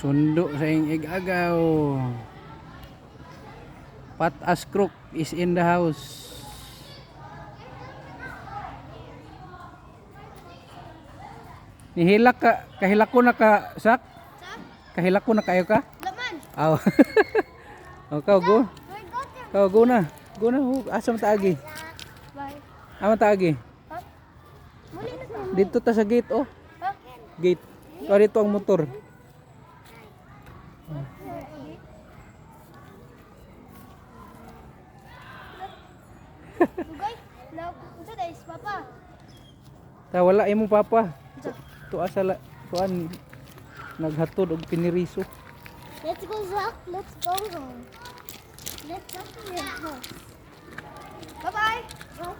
Sundo sa ing igagaw. Pat as crook is in the house. Nihilak ka, kahilak ko na ka, sak? Kahilak ko na kayo ka? Laman. Aw. O, go. Go na. Go na, asa mo taagi? Bye. Amo taagi? Ha? Muli na to. Dito ta sa gate, oh. Ha? Gate. O, dito ang motor. Ugay. Now, unsa dai papa? Ta wala imong papa. Tuwa sa tuan naghatod og piniriso. Let's go, Zach. Let's go home. Let's go to your house. Bye-bye. Go.